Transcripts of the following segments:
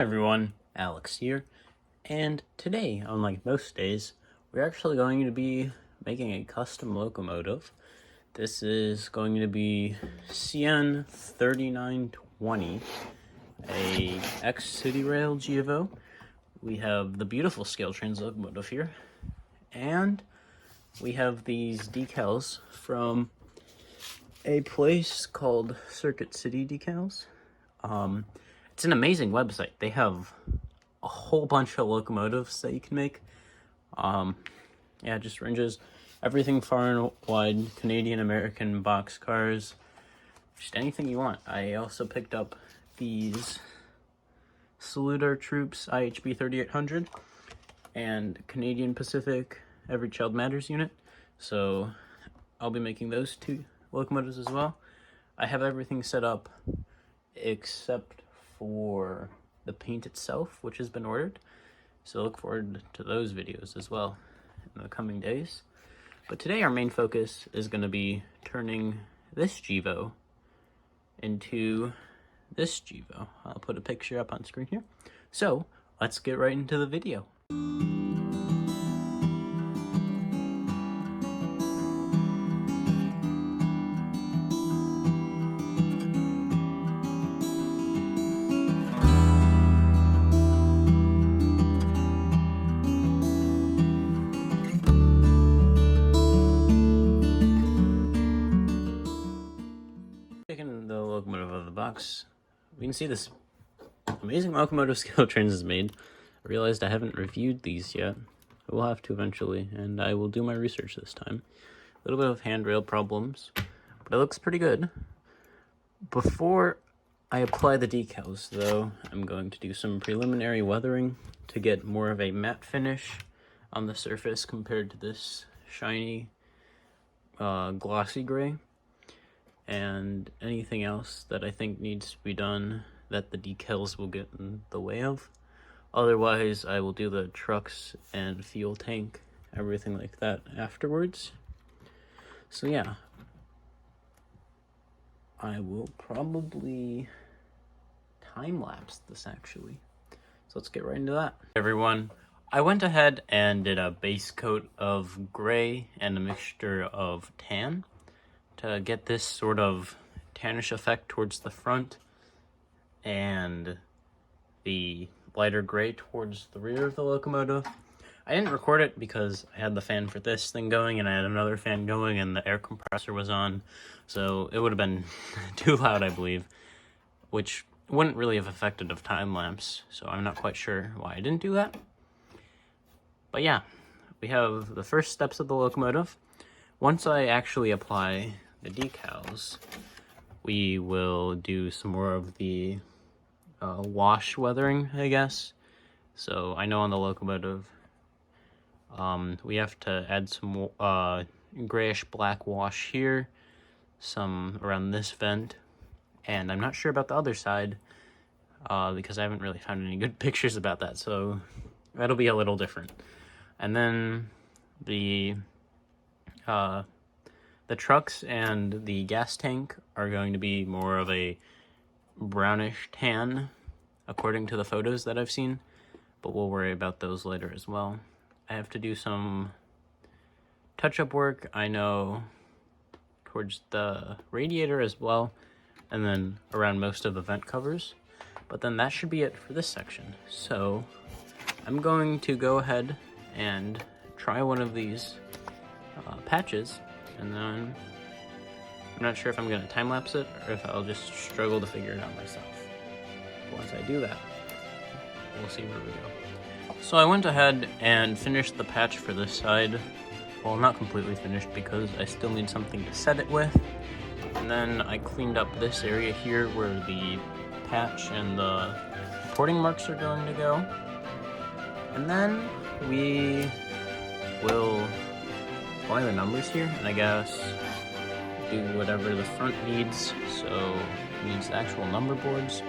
Everyone, Alex here, and today, unlike most days, we're actually going to be making a custom locomotive. This is going to be CN 3920, a ex-citirail GEVO. We have the beautiful scale trains locomotive here, and we have these decals from a place called Circuit City Decals. It's an amazing website. They have a whole bunch of locomotives that you can make. Yeah, it just ranges everything far and wide, Canadian, American, box cars, just anything you want. I also picked up these Salute Our Troops IHB 3800 and Canadian Pacific Every Child Matters unit. So I'll be making those two locomotives as well. I have everything set up except for the paint itself, which has been ordered. So look forward to those videos as well in the coming days. But today our main focus is going to be turning this GEVO into this GEVO. I'll put a picture up on screen here. So let's get right into the video. Taking the locomotive out of the box, we can see this amazing locomotive scale trains is made. I realized I haven't reviewed these yet. I will have to eventually, and I will do my research this time. A little bit of handrail problems, but it looks pretty good. Before I apply the decals, though, I'm going to do some preliminary weathering to get more of a matte finish on the surface compared to this shiny, glossy gray. And anything else that I think needs to be done that the decals will get in the way of. Otherwise, I will do the trucks and fuel tank, everything like that afterwards. So yeah, I will probably time-lapse this actually. So let's get right into that. Everyone, I went ahead and did a base coat of gray and a mixture of tan to get this sort of tannish effect towards the front and the lighter gray towards the rear of the locomotive. I didn't record it because I had the fan for this thing going and I had another fan going and the air compressor was on, so it would have been too loud, I believe, which wouldn't really have affected a time lapse, so I'm not quite sure why I didn't do that. But yeah, we have the first steps of the locomotive. Once I actually apply the decals, we will do some more of the wash weathering, I guess. So I know on the locomotive, we have to add some grayish black wash here, some around this vent, and I'm not sure about the other side because I haven't really found any good pictures about that, so that'll be a little different. And then the trucks and the gas tank are going to be more of a brownish tan, according to the photos that I've seen, but we'll worry about those later as well. I have to do some touch-up work, I know, towards the radiator as well, and then around most of the vent covers, but then that should be it for this section. So I'm going to go ahead and try one of these patches, and then I'm not sure if I'm going to time-lapse it or if I'll just struggle to figure it out myself. Once I do that, we'll see where we go. So I went ahead and finished the patch for this side. Well, not completely finished because I still need something to set it with. And then I cleaned up this area here where the patch and the porting marks are going to go. And then we will apply the numbers here, and I guess do whatever the front needs. So it needs the actual number boards,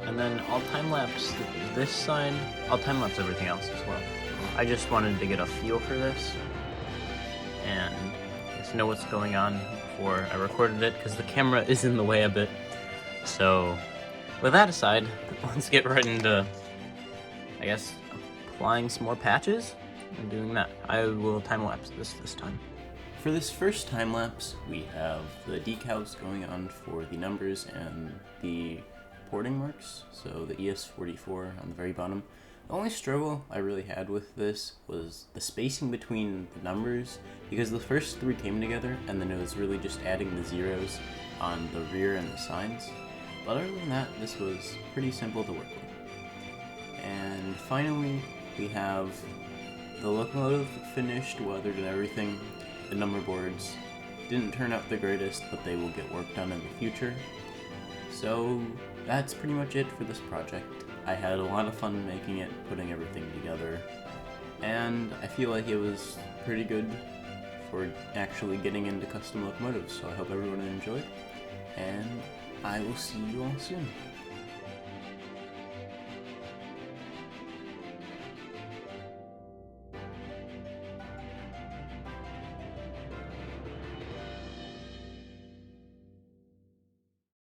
and then I'll time-lapse this side. I'll time-lapse everything else as well. I just wanted to get a feel for this and just know what's going on before I recorded it, because the camera is in the way a bit. So with that aside, let's get right into I guess applying some more patches and doing that. I will time lapse this time. For this first time lapse, we have the decals going on for the numbers and the porting marks, so the ES44 on the very bottom. The only struggle I really had with this was the spacing between the numbers, because the first three came together and then it was really just adding the zeros on the rear and the signs. But other than that, this was pretty simple to work with. And finally, we have the locomotive finished, weathered and everything. The number boards didn't turn out the greatest, but they will get work done in the future. So that's pretty much it for this project. I had a lot of fun making it, putting everything together, and I feel like it was pretty good for actually getting into custom locomotives, so I hope everyone enjoyed, and I will see you all soon.